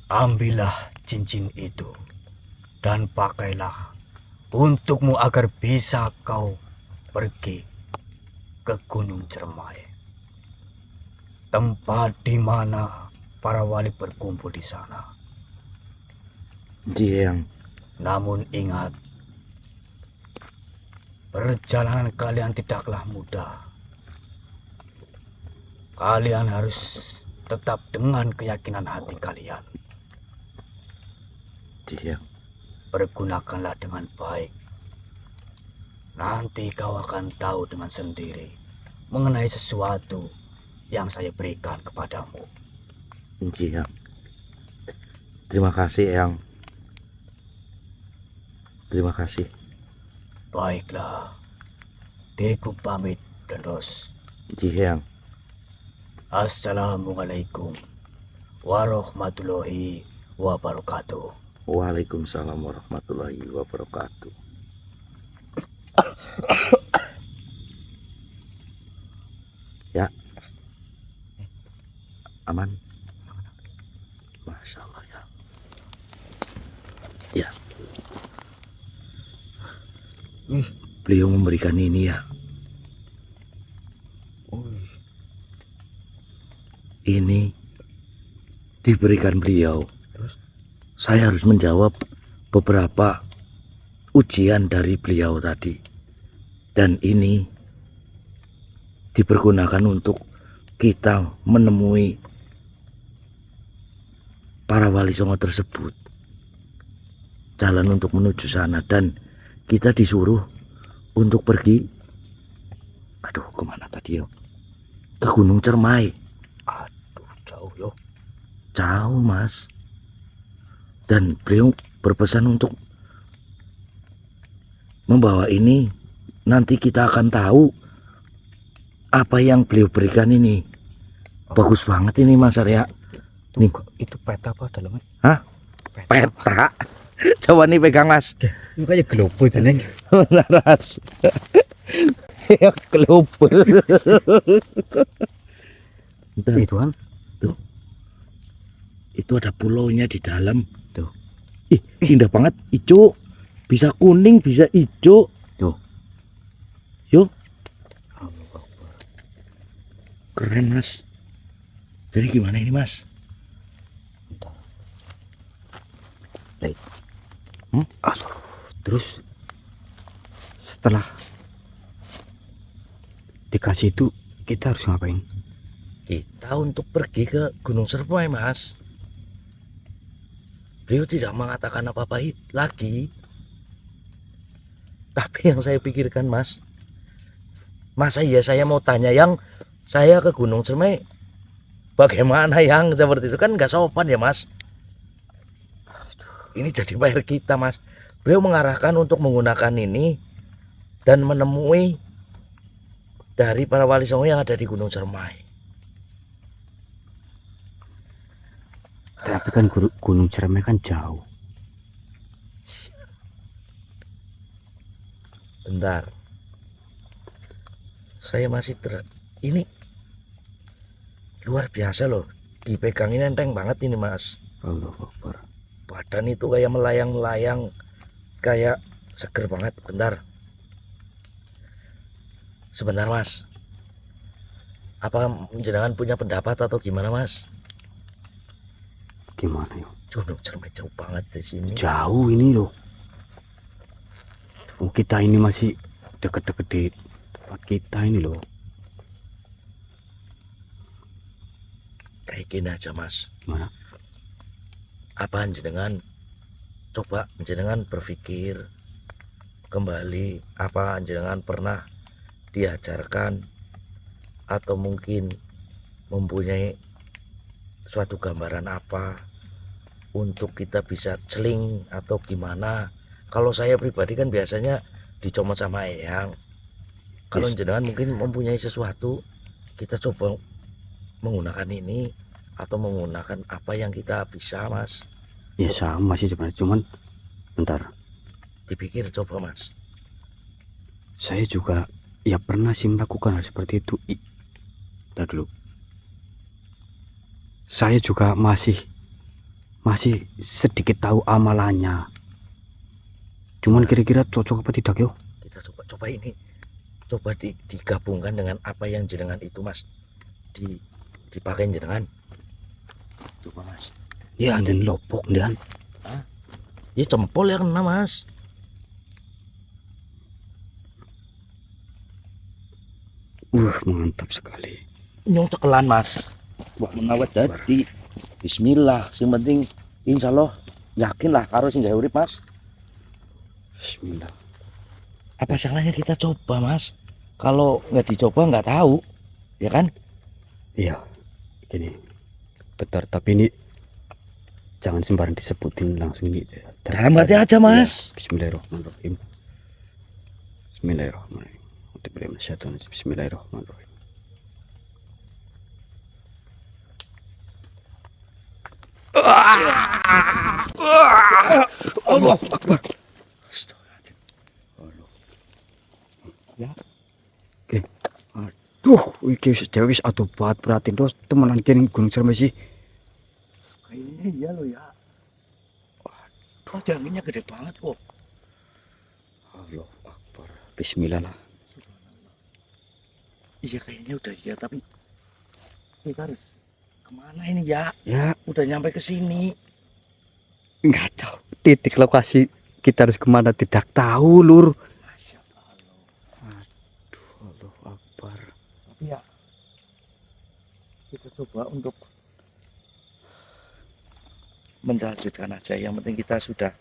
Ambillah cincin itu dan pakailah untukmu agar bisa kau pergi ke Gunung Cermai, tempat di mana para wali berkumpul di sana. Eyang. Namun ingat, perjalanan kalian tidaklah mudah. Kalian harus tetap dengan keyakinan hati kalian. Eyang. Pergunakanlah dengan baik. Nanti kau akan tahu dengan sendiri mengenai sesuatu yang saya berikan kepadamu. Eyang. Terima kasih, Eyang. Terima kasih. Baiklah, diriku pamit, Dendos. Eyang. Assalamualaikum warahmatullahi wabarakatuh. Waalaikumsalam warahmatullahi wabarakatuh. Ya. Aman. Masya Allah ya. Ya. Beliau memberikan ini ya. Ini diberikan beliau. Saya harus menjawab beberapa ujian dari beliau tadi. Dan ini dipergunakan untuk kita menemui para wali songo tersebut. Jalan untuk menuju sana. Dan kita disuruh untuk pergi. Aduh, kemana tadi yo? Ke Gunung Cermai. Aduh, jauh yo. Jauh, Mas. Dan beliau berpesan untuk membawa ini. Nanti kita akan tahu apa yang beliau berikan ini. Bagus banget ini, Mas Arya. Nih, Itu peta apa dalamnya? hah? Peta. Coba nih pegang, Mas. Itu kayak global teneng. Bentar, Mas. Ya, global. Bentar. Itu kan? Tuh. Itu ada pulaunya di dalam. Tuh. Ih, indah banget. Ijo. Bisa kuning, bisa ijo. Tuh. Yuk. Keren, Mas. Jadi gimana ini, Mas? Baik. Aduh, terus setelah dikasih itu kita harus ngapain? Kita untuk pergi ke Gunung Cermai, Mas. Beliau tidak mengatakan apa-apa lagi. Tapi yang saya pikirkan, Mas, masa iya saya mau tanya yang saya ke Gunung Cermai bagaimana yang seperti itu, kan nggak sopan ya, Mas. Ini jadi PR kita, Mas. Beliau mengarahkan untuk menggunakan ini dan menemui dari para wali songo yang ada di Gunung Cermai. Tapi kan Gunung Cermai kan jauh. Bentar. Saya masih ini luar biasa loh. Dipegang ini enteng banget ini, Mas. Allah Akbar. Badan itu kayak melayang-melayang, kayak seger banget. Bentar. Sebentar, Mas. Apa jenengan punya pendapat atau gimana, Mas? Gimana ya? Gunung Cermai jauh banget di sini. Jauh ini loh. Kita ini masih deket-deket di tempat kita ini loh. Kayak gini aja, Mas. Gimana? Apa jenengan coba jenengan berpikir kembali, apa jenengan pernah diajarkan atau mungkin mempunyai suatu gambaran apa untuk kita bisa celing atau gimana? Kalau saya pribadi kan biasanya dicomot sama eyang. Kalau jenengan mungkin mempunyai sesuatu, kita coba menggunakan ini atau menggunakan apa yang kita bisa, Mas. Ya sama sih sebenarnya, cuman bentar. Dipikir coba, Mas. Saya juga ya pernah sih melakukan hal seperti itu. Bentar dulu. Saya juga masih masih sedikit tahu amalannya. Cuman kira-kira cocok apa tidak yo? Kita coba ini. Coba digabungkan dengan apa yang jenengan itu Mas. Dipakai jenengan. Coba Mas. Ya dan lopok dan. Ya jempol ya kena Mas. Mantap sekali. Nyong cekelan Mas. Wah menawat dadi. Bismillah. Sing penting insyaallah yakinlah karo sing gawe urip Mas. Bismillah. Apa salahnya kita coba Mas? Kalau nggak dicoba nggak tahu, ya kan? Iya, gini. Betul, tapi ini jangan sembarang disebutin langsung ini. Dalam hati aja Mas. Ya, Bismillahirrahmanirrahim. Bismillahirrahmanirrahim. Bismillahirrahmanirrahim. Allah Akbar. Ya. Oke. Aduh, iki wis dhewe wis aduh banget perhatiin terus temenan kene Gunung Serme sih. Kayaknya iya loh ya. Waduh, anginnya gede banget kok. Allah Akbar. Bismillah lah. Iya kayaknya udah iya tapi kita harus kemana ini ya? Ya, Udah nyampe ke sini. enggak tahu titik lokasi kita harus kemana tidak tahu lur. Masya Allah. Aduh, Allah Akbar. Tapi ya kita coba untuk melanjutkan aja. Yang penting kita sudah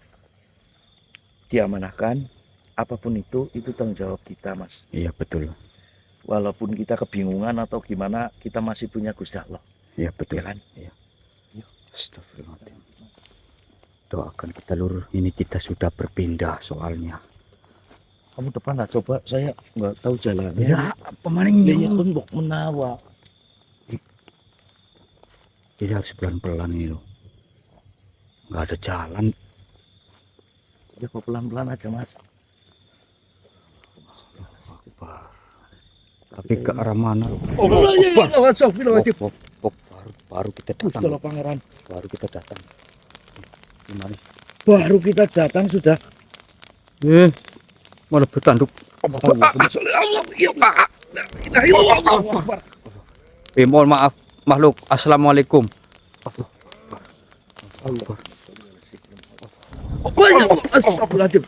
diamanahkan. Apapun itu tanggung jawab kita Mas. Iya betul. Walaupun kita kebingungan atau gimana, kita masih punya Gusti Allah. Iya betul. Ya kan? Iya. Astagfirullahaladzim. Doakan kita lur. Ini kita sudah berpindah soalnya. Kamu depan lah, coba saya nggak tahu jalannya. Ya, pemaning Dia ini. kan bok menawa. Jadi harus pelan-pelan ini loh. Nggak ada jalan. Ya kok pelan-pelan aja Mas. Akbar. Tapi ke arah mana? Oh, Baru kita datang. Gusti Pangeran. Baru kita datang. Gimana? Baru kita datang sudah. Malah bertanduk. Allah, ya Pak. Mohon maaf makhluk. Assalamualaikum. Astagfirullahaladzim.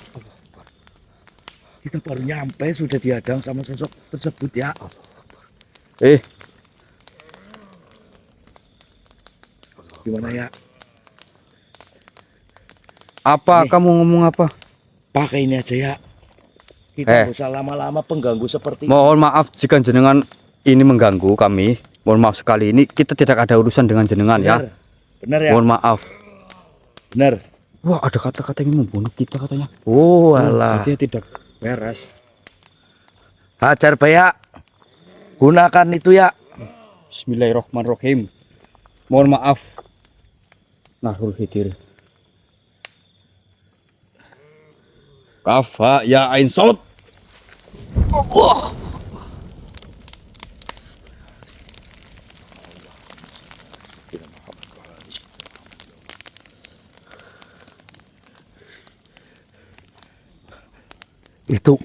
Kita baru nyampe sudah dihadang sama sosok tersebut ya. Gimana ya? Apa Nih. kamu ngomong apa? Pakai ini aja ya. Kita nggak usah lama-lama pengganggu seperti Mohon maaf jika jenengan ini mengganggu kami. Mohon maaf sekali, ini kita tidak ada urusan dengan jenengan ya. Benar ya? Mohon maaf. Benar. Wah, ada kata-kata yang membunuh kita katanya. Oh, alah. Dia tidak beres. Hajar Bayak. Gunakan itu ya. Bismillahirrahmanirrahim. Mohon maaf. Nahrul Hidir. Kaf ha ya ain saud. Allah. Itu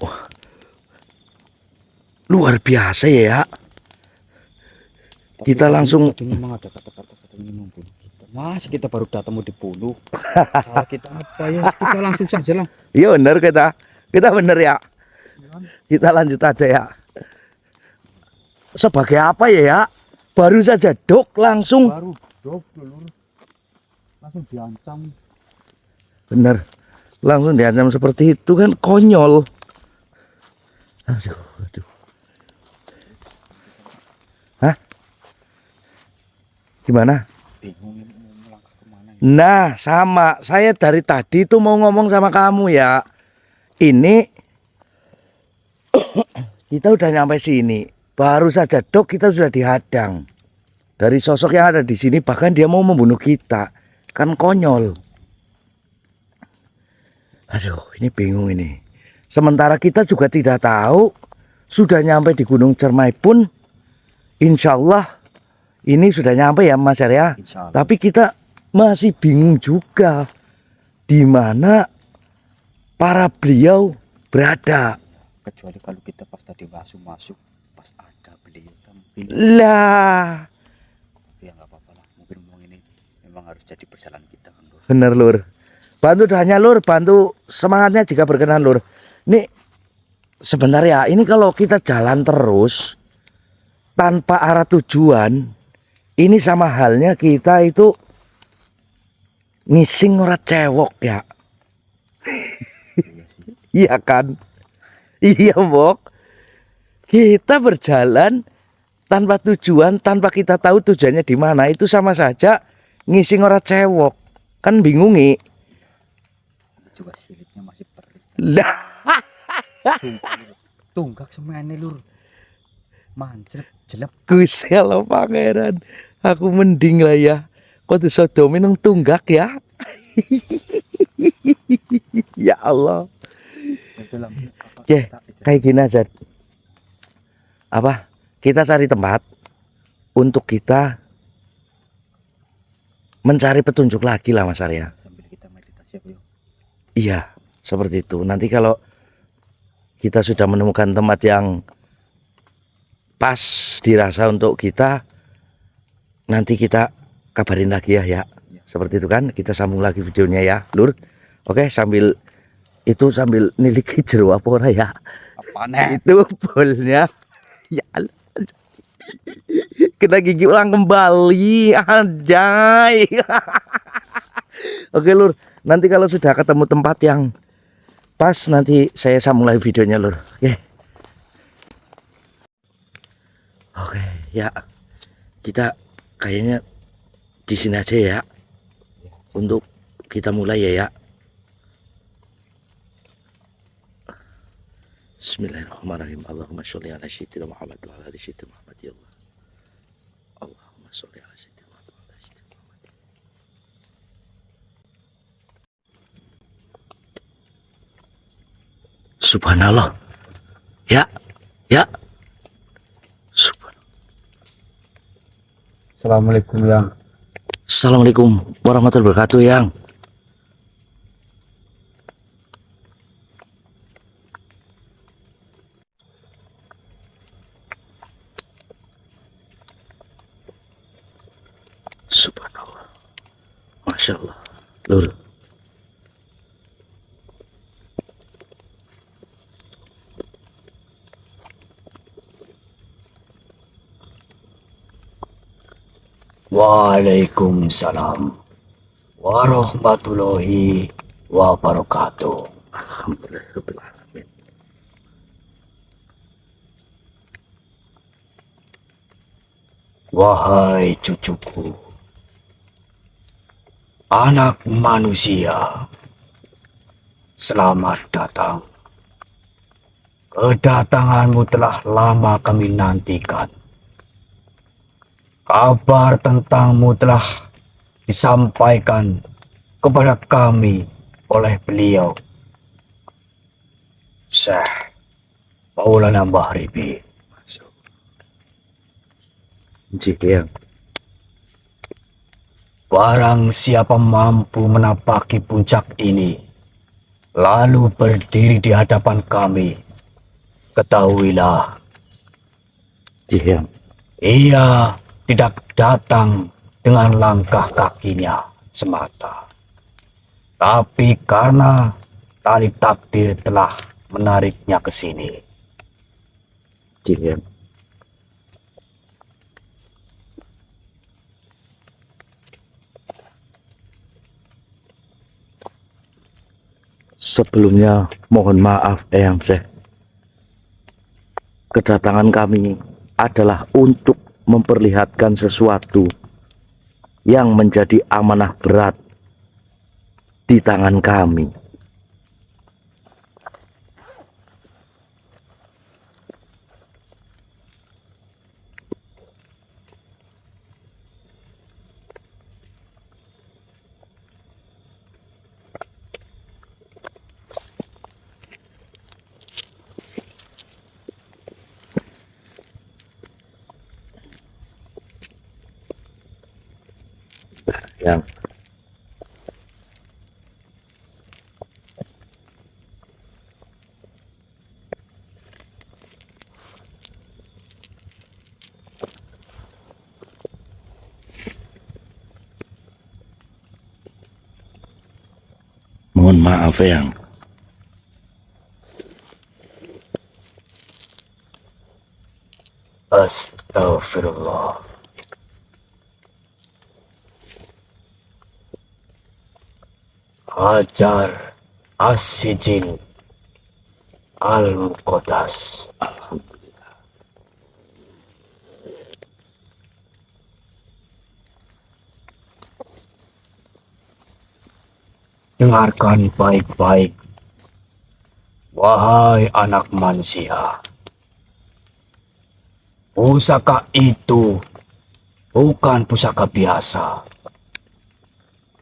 luar biasa ya. Kita langsung Memang ada kata-kata yang membunuh kita. Mas, kita baru datang mau dibunuh. Salah kita apa ya? Kita langsung saja lah. iya bener kita bener ya. Kita lanjut aja ya. Sebagai apa ya? Baru saja dok langsung. Baru dok dulu. Langsung diancam. Bener. Langsung diancam seperti itu kan konyol. Aduh. Hah? Gimana? Bingung ini mau melangkah kemana. Nah, sama. Saya dari tadi tuh mau ngomong sama kamu ya. Ini kita udah nyampe sini. Baru saja dok kita sudah dihadang dari sosok yang ada di sini. Bahkan dia mau membunuh kita. Kan konyol. Aduh, ini bingung ini. Sementara kita juga tidak tahu. Sudah nyampe di Gunung Cermai pun, insya Allah ini sudah nyampe ya Mas Arya. Insya Allah. Tapi kita masih bingung juga di mana para beliau berada. Kecuali kalau kita pas tadi masuk pas ada beliau kan mungkin Lah, ya nggak apa-apa lah. Mungkin ini memang harus jadi perjalanan kita kan Lur. bener Lur. Bantu doanya Lur, bantu semangatnya jika berkenan Lur. Nih sebentar ya, ini kalau kita jalan terus tanpa arah tujuan, ini sama halnya kita itu ngising ora cewek ya. Iya sih. Iya kan? Iya Bok. Kita berjalan tanpa tujuan, tanpa kita tahu tujuannya di mana, itu sama saja ngising ora cewek. Kan bingung nih. Ini juga silitnya masih perih. Lah, Tunggak semene Lur. Mancret jelek. kusel lo pangeran. Aku mending lah ya. Kok disodomi nang tunggak ya. Ya Allah. Itu lah apa Oke, kita istirahat. kayak gini aja. Apa? Kita cari tempat untuk kita mencari petunjuk lagi lah Mas Arya. Sambil kita meditasi ya. Iya, seperti itu. Nanti kalau kita sudah menemukan tempat yang pas dirasa untuk kita, nanti kita kabarin lagi ya, ya. Seperti itu kan, kita sambung lagi videonya ya, Lur. Oke, sambil niliki jero apa ora ya? Apane? Itu bolnya. Ya Allah. Kena gigi ulang kembali, anjay. Oke Lur, nanti kalau sudah ketemu tempat yang pas, nanti saya sambung lagi videonya Lur. Oke ya, kita kayaknya di sini aja ya untuk kita mulai ya. Bismillahirrahmanirrahim. Allahumma sholli ala sayyidina Muhammad wa ala ali sayyidina Muhammad ya Allah. Allahumma sholli ala sayyidina Muhammad wa ala ali sayyidina Muhammad. Subhanallah. Ya. Subhanallah. Assalamualaikum Yang. Assalamualaikum warahmatullahi wabarakatuh Yang. Subhanallah. Masya Allah. Lur. Waalaikumsalam warahmatullahi wabarakatuh. Alhamdulillahirrahmanirrahim. Wahai cucuku, anak manusia, selamat datang. Kedatanganmu telah lama kami nantikan. Kabar tentangmu telah disampaikan kepada kami oleh beliau, Syekh Maulana Mbah Ribi. Yang. Barang siapa mampu menapaki puncak ini, lalu berdiri di hadapan kami, ketahuilah, Yang. ia tidak datang dengan langkah kakinya semata, tapi karena tali takdir telah menariknya ke sini. Yang. Sebelumnya mohon maaf Eyang Syekh. Kedatangan kami adalah untuk memperlihatkan sesuatu yang menjadi amanah berat di tangan kami. Yang Mohon maaf, Eyang. Astagfirullah. Hajar As-Sijil Al-Muqaddas. Dengarkan baik-baik, wahai anak manusia. Pusaka itu bukan pusaka biasa.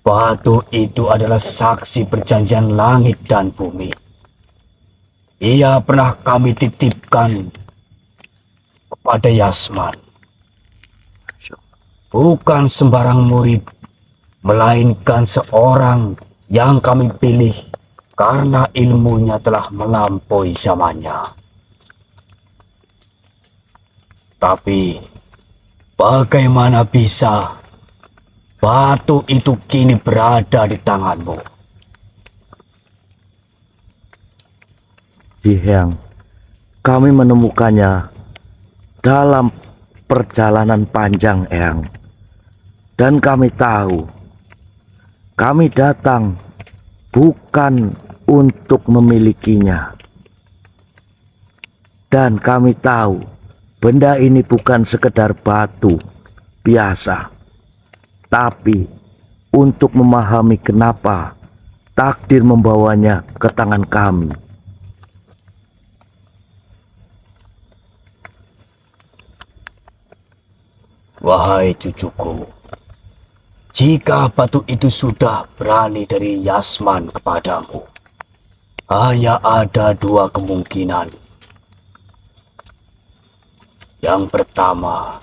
Batu itu adalah saksi perjanjian langit dan bumi. Ia pernah kami titipkan kepada Yasman. Bukan sembarang murid, melainkan seorang yang kami pilih karena ilmunya telah melampaui zamannya. Tapi bagaimana bisa batu itu kini berada di tanganmu? Ji Eyang, kami menemukannya dalam perjalanan panjang, Eyang. Dan kami tahu kami datang bukan untuk memilikinya. Dan kami tahu benda ini bukan sekedar batu biasa, tapi untuk memahami kenapa takdir membawanya ke tangan kami. Wahai cucuku, jika batu itu sudah berani dari Yasman kepadamu, hanya ada dua kemungkinan. Yang pertama,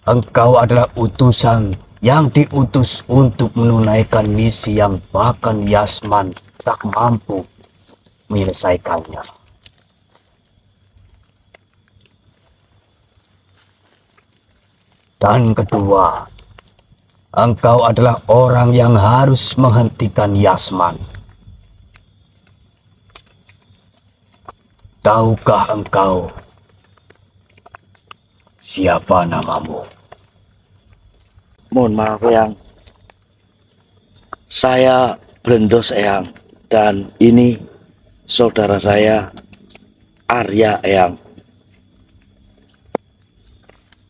engkau adalah utusan yang diutus untuk menunaikan misi yang bahkan Yasman tak mampu menyelesaikannya. Dan kedua, engkau adalah orang yang harus menghentikan Yasman. Tahukah engkau siapa namamu? Mohon maaf, Eyang. Saya Blendos, Eyang. Dan ini saudara saya, Arya, Eyang.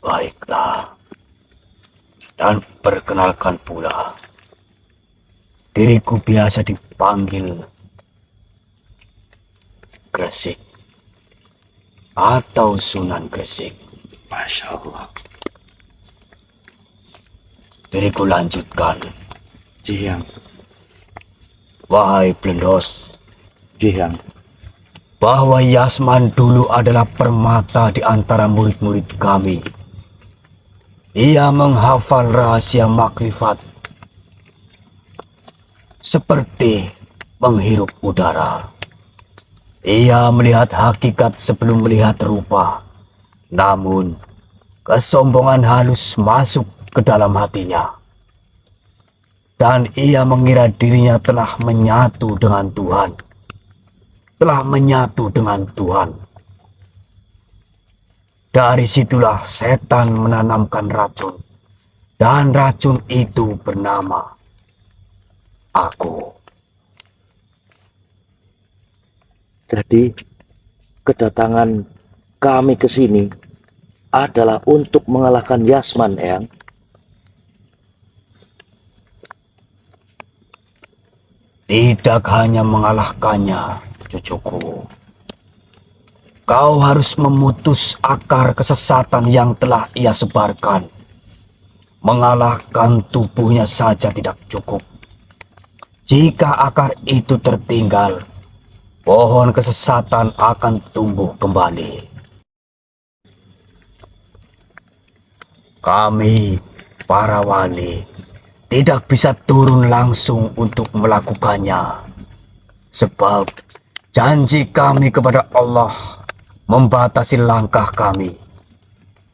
Baiklah. Dan perkenalkan pula, diriku biasa dipanggil Gresik atau Sunan Gresik. Masya Allah. Diriku lanjutkan. Ji Eyang. Wahai Blendos, Ji Eyang. bahwa Yasman dulu adalah permata di antara murid-murid kami. Ia menghafal rahasia makrifat seperti menghirup udara. Ia melihat hakikat sebelum melihat rupa. Namun, kesombongan halus masuk ke dalam hatinya. Dan ia mengira dirinya telah menyatu dengan Tuhan. Telah menyatu dengan Tuhan. Dari situlah setan menanamkan racun. Dan racun itu bernama aku. Jadi kedatangan kami ke sini adalah untuk mengalahkan Yasman, Eyang. Tidak hanya mengalahkannya, cucuku. Kau harus memutus akar kesesatan yang telah ia sebarkan. Mengalahkan tubuhnya saja tidak cukup. Jika akar itu tertinggal, pohon kesesatan akan tumbuh kembali. Kami, para wali, tidak bisa turun langsung untuk melakukannya. Sebab janji kami kepada Allah membatasi langkah kami.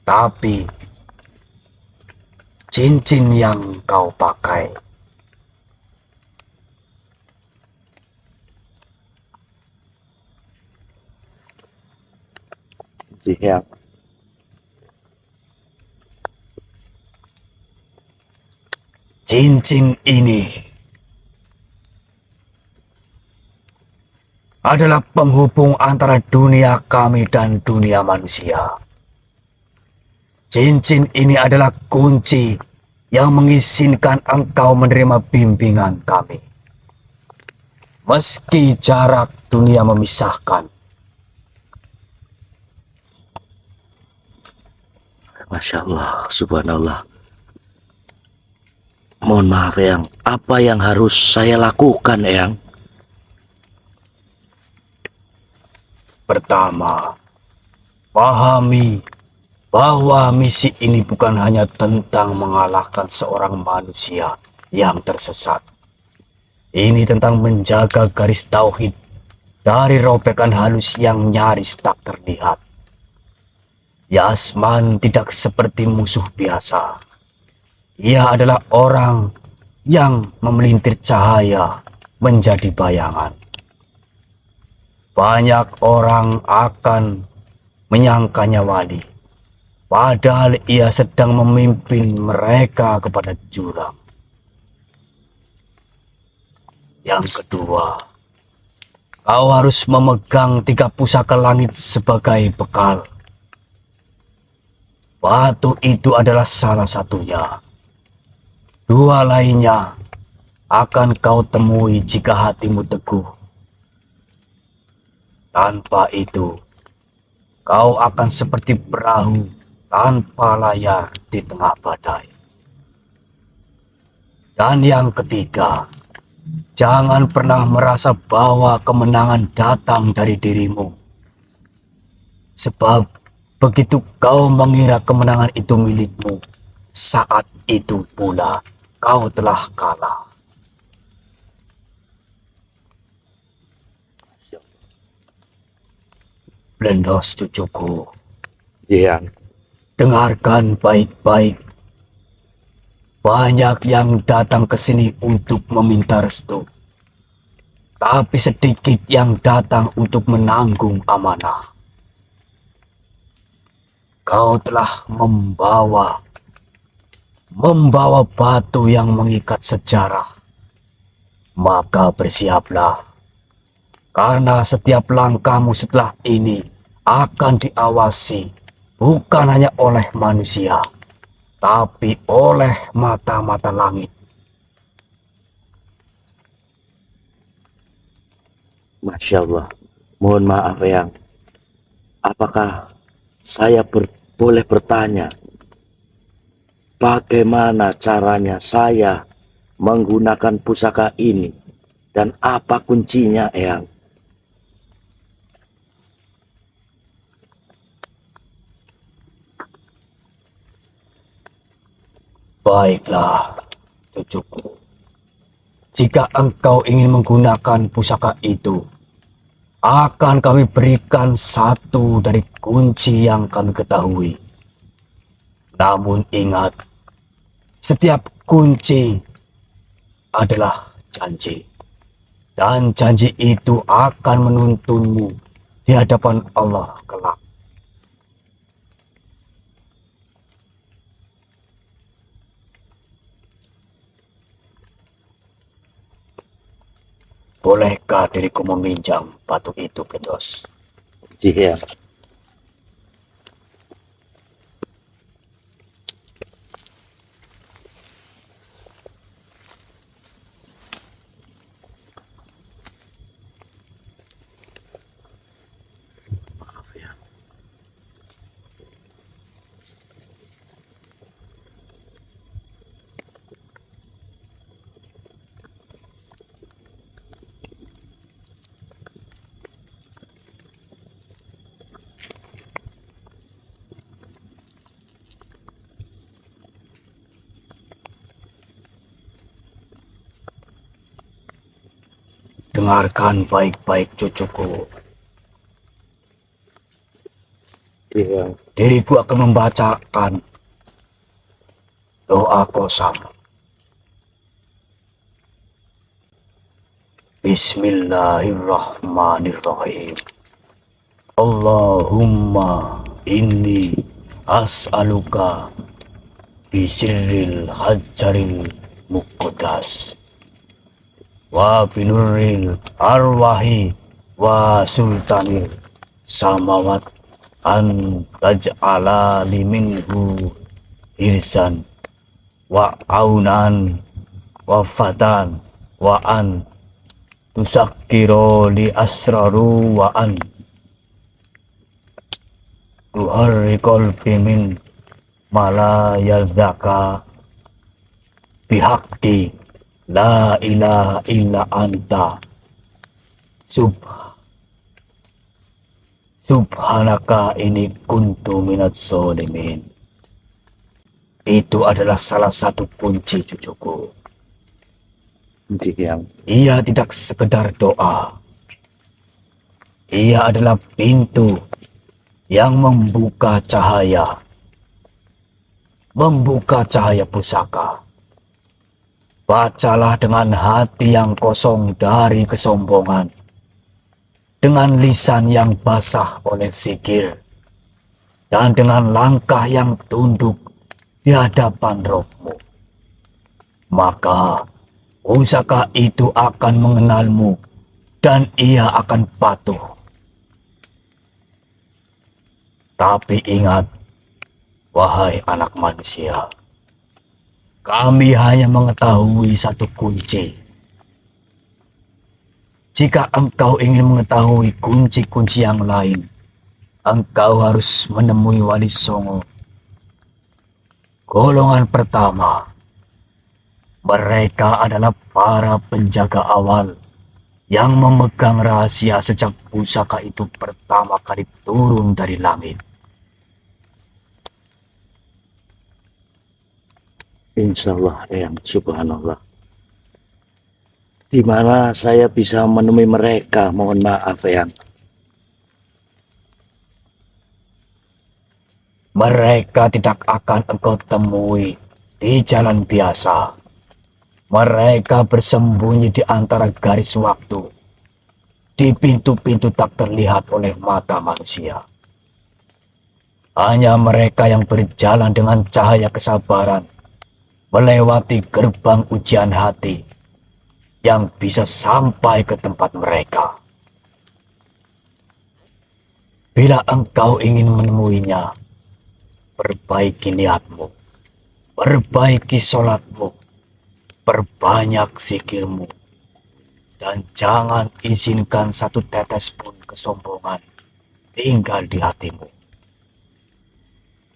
Tapi cincin yang kau pakai Siap. Cincin ini adalah penghubung antara dunia kami dan dunia manusia. Cincin ini adalah kunci yang mengizinkan engkau menerima bimbingan kami. Meski jarak dunia memisahkan. Masya Allah, subhanallah. Mohon maaf Eyang, apa yang harus saya lakukan Eyang? Pertama, pahami bahwa misi ini bukan hanya tentang mengalahkan seorang manusia yang tersesat. Ini tentang menjaga garis tauhid dari robekan halus yang nyaris tak terlihat. Yasman tidak seperti musuh biasa. Ia adalah orang yang memelintir cahaya menjadi bayangan. Banyak orang akan menyangkanya wali, padahal ia sedang memimpin mereka kepada jurang. Yang kedua, kau harus memegang 3 pusaka langit sebagai bekal. Batu itu adalah salah satunya. 2 lainnya akan kau temui jika hatimu teguh. Tanpa itu, kau akan seperti perahu tanpa layar di tengah badai. Dan yang ketiga, jangan pernah merasa bahwa kemenangan datang dari dirimu. Sebab begitu kau mengira kemenangan itu milikmu, saat itu pula kau telah kalah. Blendos cucuku, Eyang. dengarkan baik-baik. Banyak yang datang ke sini untuk meminta restu, tapi sedikit yang datang untuk menanggung amanah. Kau telah membawa batu yang mengikat sejarah. Maka bersiaplah, karena setiap langkahmu setelah ini akan diawasi bukan hanya oleh manusia, tapi oleh mata-mata langit. Masya Allah. Mohon maaf Eyang. Apakah saya boleh bertanya bagaimana caranya saya menggunakan pusaka ini dan apa kuncinya Eyang? Baiklah, cucuku. Jika engkau ingin menggunakan pusaka itu, akan kami berikan satu dari kunci yang kami ketahui. Namun ingat, setiap kunci adalah janji. Dan janji itu akan menuntunmu di hadapan Allah kelak. Bolehkah diriku meminjam batu itu, Blendos? Eyang. Dengarkan baik-baik, cucuku. Eyang. Diriku akan membacakan doa kosam. Bismillahirrahmanirrahim. Allahumma Inni as'aluka bisirril hajaril muqaddas wa binuril arwahi wa sultanil samawat an taj'ala liminhu irsan wa aunan wa fatan wa an tusakkiro li asraru wa an tuharrikol bimin mala yalzaka bihaqi la ilaha illa anta subhanaka ini kuntu minat zalimin. Itu adalah salah satu kunci cucuku. Yang Ia tidak sekedar doa. Ia adalah pintu yang membuka cahaya pusaka. Bacalah dengan hati yang kosong dari kesombongan, dengan lisan yang basah oleh zikir, dan dengan langkah yang tunduk di hadapan rohmu. Maka pusaka itu akan mengenalmu dan ia akan patuh. Tapi ingat, wahai anak manusia, kami hanya mengetahui satu kunci. Jika engkau ingin mengetahui kunci-kunci yang lain, engkau harus menemui Wali Songo. Golongan pertama, mereka adalah para penjaga awal yang memegang rahasia sejak pusaka itu pertama kali turun dari langit. insya Allah yang subhanallah. Di mana saya bisa menemui mereka? Mohon maaf yang Mereka tidak akan engkau temui di jalan biasa. Mereka bersembunyi di antara garis waktu, di pintu-pintu tak terlihat oleh mata manusia. Hanya mereka yang berjalan dengan cahaya kesabaran, melewati gerbang ujian hati, yang bisa sampai ke tempat mereka. Bila engkau ingin menemuinya, perbaiki niatmu, perbaiki sholatmu, perbanyak zikirmu, dan jangan izinkan satu tetes pun kesombongan tinggal di hatimu.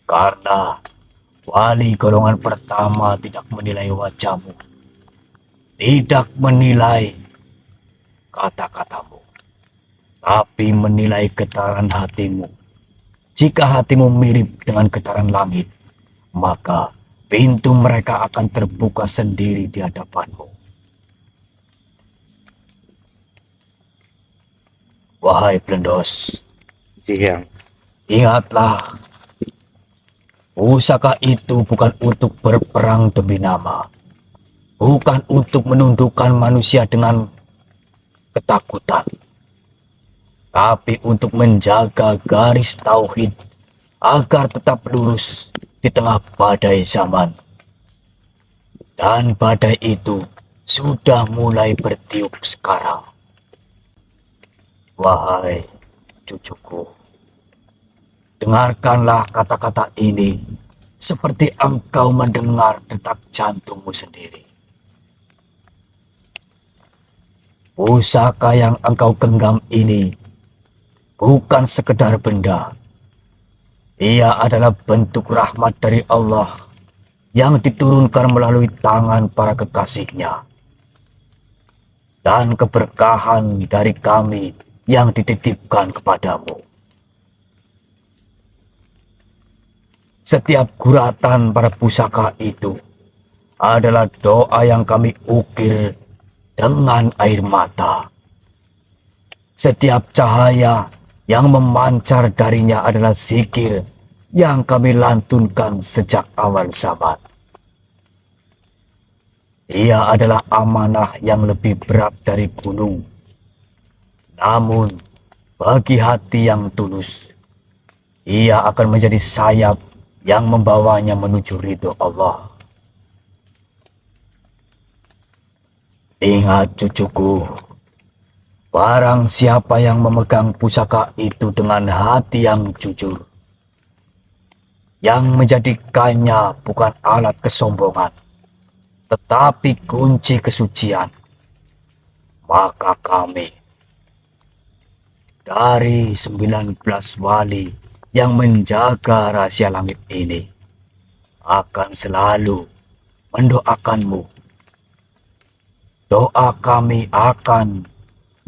Karena wali golongan pertama tidak menilai wajahmu, tidak menilai kata-katamu, tapi menilai getaran hatimu. Jika hatimu mirip dengan getaran langit, maka pintu mereka akan terbuka sendiri di hadapanmu. Wahai Blendos, yang ingatlah, pusaka itu bukan untuk berperang demi nama, bukan untuk menundukkan manusia dengan ketakutan, tapi untuk menjaga garis tauhid agar tetap lurus di tengah badai zaman. Dan badai itu sudah mulai bertiup sekarang. Wahai cucuku, dengarkanlah kata-kata ini seperti engkau mendengar detak jantungmu sendiri. Pusaka yang engkau genggam ini bukan sekedar benda. Ia adalah bentuk rahmat dari Allah yang diturunkan melalui tangan para kekasihnya, dan keberkahan dari kami yang dititipkan kepadamu. Setiap guratan pada pusaka itu adalah doa yang kami ukir dengan air mata. Setiap cahaya yang memancar darinya adalah zikir yang kami lantunkan sejak awal zaman. Ia adalah amanah yang lebih berat dari gunung. Namun, bagi hati yang tulus, ia akan menjadi sayap yang membawanya menuju ridho Allah. Ingat cucuku, barang siapa yang memegang pusaka itu dengan hati yang jujur, yang menjadikannya bukan alat kesombongan, tetapi kunci kesucian, maka kami dari 19 wali yang menjaga rahasia langit ini akan selalu mendoakanmu. Doa kami akan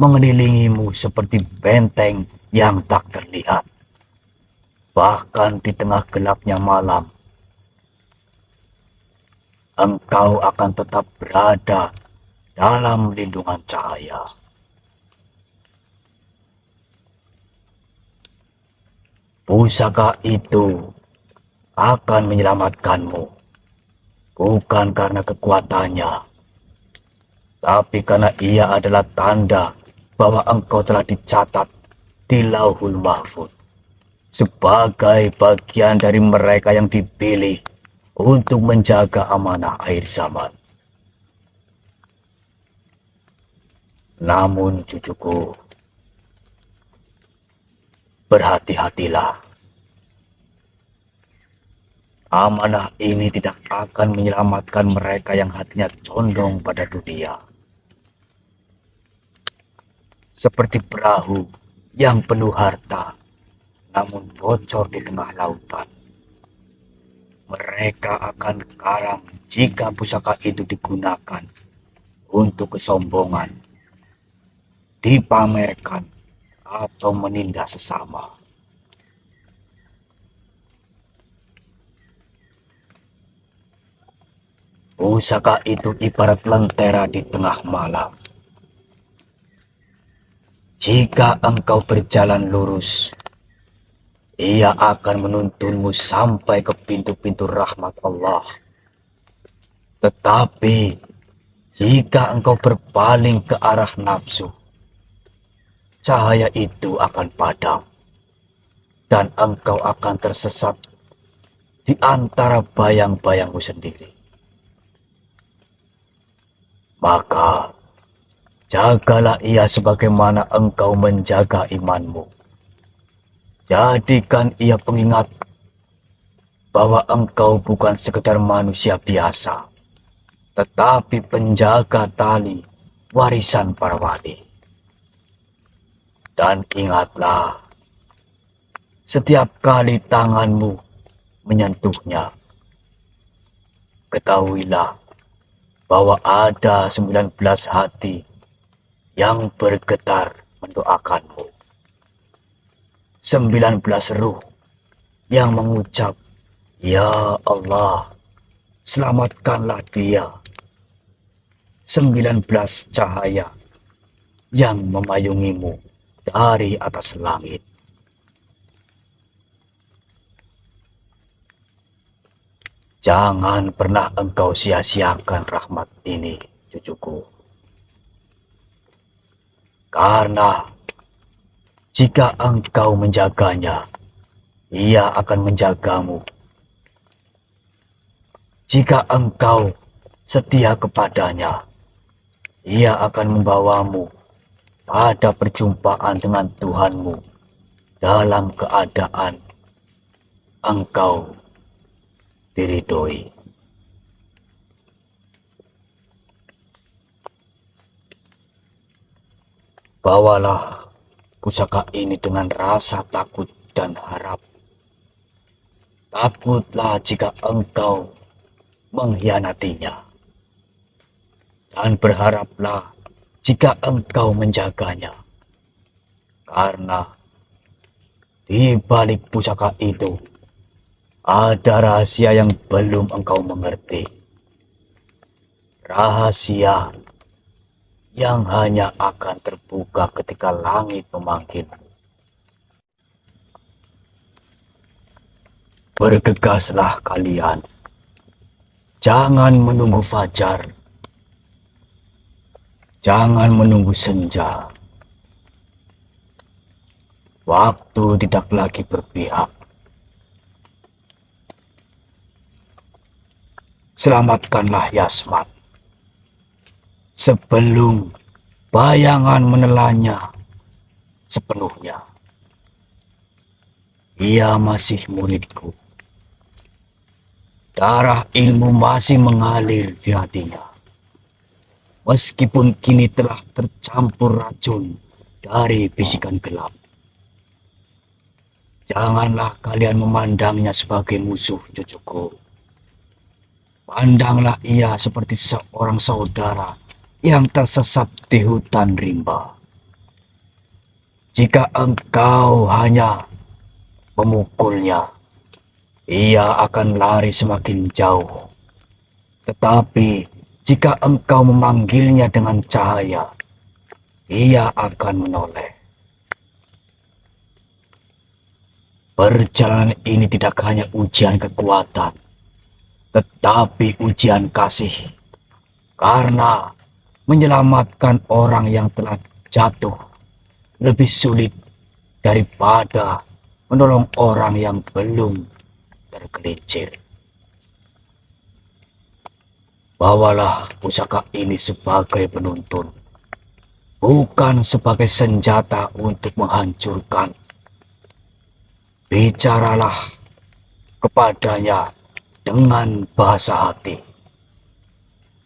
mengelilingimu seperti benteng yang tak terlihat. Bahkan di tengah gelapnya malam, engkau akan tetap berada dalam lindungan cahaya. Pusaka itu akan menyelamatkanmu, bukan karena kekuatannya, tapi karena ia adalah tanda bahwa engkau telah dicatat di Lauhul Mahfuz sebagai bagian dari mereka yang dipilih untuk menjaga amanah akhir zaman. Namun cucuku, berhati-hatilah. Amanah ini tidak akan menyelamatkan mereka yang hatinya condong pada dunia. Seperti perahu yang penuh harta, namun bocor di tengah lautan. Mereka akan karam jika pusaka itu digunakan untuk kesombongan, dipamerkan, atau menindas sesama. Pusaka itu ibarat lentera di tengah malam. Jika engkau berjalan lurus, ia akan menuntunmu sampai ke pintu-pintu rahmat Allah. Tetapi jika engkau berpaling ke arah nafsu, cahaya itu akan padam dan engkau akan tersesat di antara bayang-bayangmu sendiri. Maka jagalah ia sebagaimana engkau menjaga imanmu. Jadikan ia pengingat bahwa engkau bukan sekedar manusia biasa, tetapi penjaga tali warisan para wali. Dan ingatlah, setiap kali tanganmu menyentuhnya, ketahuilah bahwa ada 19 hati yang bergetar mendoakanmu. 19 ruh yang mengucap, "Ya Allah, selamatkanlah dia." 19 cahaya yang memayungimu dari atas langit. Jangan pernah engkau sia-siakan rahmat ini, cucuku. Karena jika engkau menjaganya, ia akan menjagamu. Jika engkau setia kepadanya, ia akan membawamu pada perjumpaan dengan Tuhanmu dalam keadaan engkau diridhoi. Bawalah pusaka ini dengan rasa takut dan harap. Takutlah jika engkau mengkhianatinya, dan berharaplah jika engkau menjaganya, karena di balik pusaka itu ada rahasia yang belum engkau mengerti. Rahasia yang hanya akan terbuka ketika langit memanggilmu. Bergegaslah kalian. Jangan menunggu fajar. Jangan menunggu senja. Waktu tidak lagi berpihak. selamatkanlah Yasman sebelum bayangan menelannya sepenuhnya. Ia masih muridku. Darah ilmu masih mengalir di hatinya. Meskipun kini telah tercampur racun dari bisikan gelap. Janganlah kalian memandangnya sebagai musuh, cucuku. Pandanglah ia seperti seorang saudara yang tersesat di hutan rimba. Jika engkau hanya memukulnya, ia akan lari semakin jauh. Tetapi jika engkau memanggilnya dengan cahaya, ia akan menoleh. Perjalanan ini tidak hanya ujian kekuatan, tetapi ujian kasih. Karena menyelamatkan orang yang telah jatuh lebih sulit daripada menolong orang yang belum tergelincir. Bawalah pusaka ini sebagai penuntun, bukan sebagai senjata untuk menghancurkan. Bicaralah kepadanya dengan bahasa hati,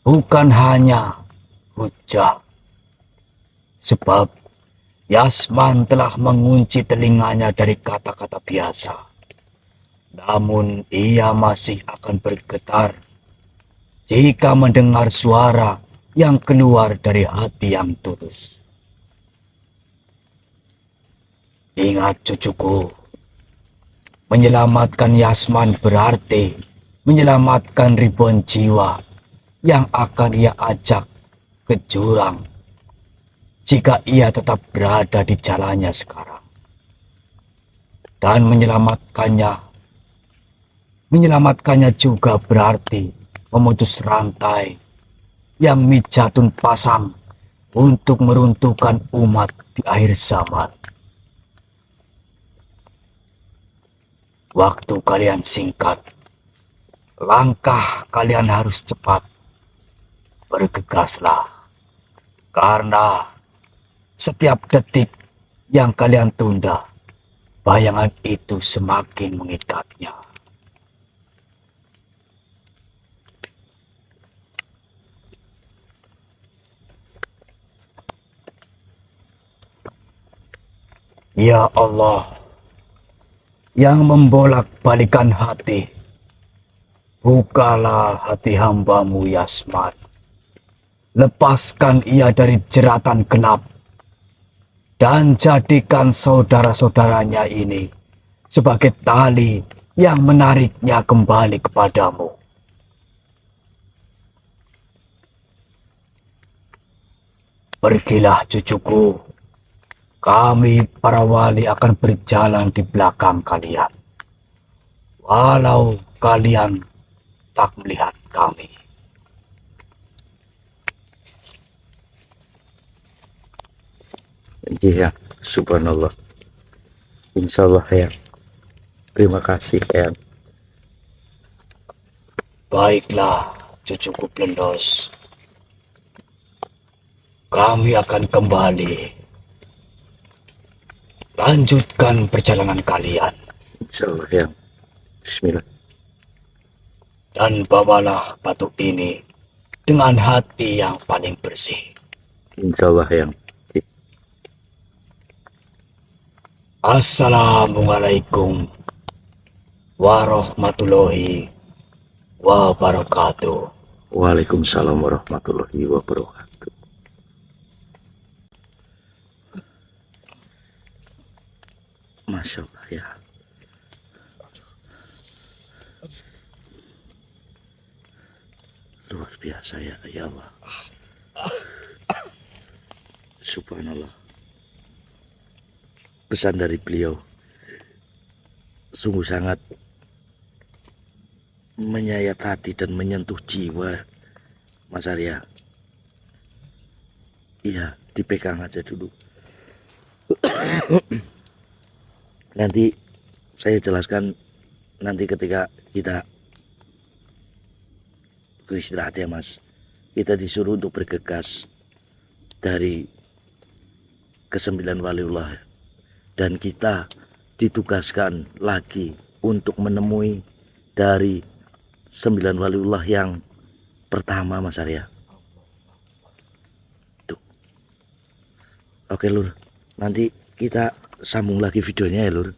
bukan hanya hujah. Sebab Yasman telah mengunci telinganya dari kata-kata biasa. Namun ia masih akan bergetar jika mendengar suara yang keluar dari hati yang tulus. Ingat cucuku, menyelamatkan Yasman berarti menyelamatkan ribuan jiwa yang akan ia ajak ke jurang jika ia tetap berada di jalannya sekarang. Dan menyelamatkannya juga berarti memutus rantai yang Mijatun pasang untuk meruntuhkan umat di akhir zaman. Waktu kalian singkat, langkah kalian harus cepat. Bergegaslah, karena setiap detik yang kalian tunda, bayangan itu semakin mengikatnya. Ya Allah, yang membolak-balikan hati, bukalah hati hamba-Mu Yasman. Lepaskan ia dari jeratan gelap dan jadikan saudara-saudaranya ini sebagai tali yang menariknya kembali kepadamu. Pergilah cucuku, kami para wali akan berjalan di belakang kalian, walau kalian tak melihat kami. Iya, subhanallah. Insya Allah ya. Terima kasih ya. Baiklah cucuku Plendos, kami akan kembali. Lanjutkan perjalanan kalian. Insya Allah ya. Bismillah. Dan bawalah batu ini dengan hati yang paling bersih. Insya Allah ya. Assalamualaikum warahmatullahi wabarakatuh. Waalaikumsalam warahmatullahi wabarakatuh. Masya Allah ya. Luar biasa ya, ya Allah. Subhanallah. Pesan dari beliau sungguh sangat menyayat hati dan menyentuh jiwa, Mas Arya. Iya, dipegang aja dulu. Nanti saya jelaskan nanti ketika kita beristirahat ya Mas. Kita disuruh untuk bergegas dari kesembilan waliullah, dan kita ditugaskan lagi untuk menemui dari 9 waliullah yang pertama Mas Arya. Tuh. Oke Lur, nanti kita sambung lagi videonya ya Lur.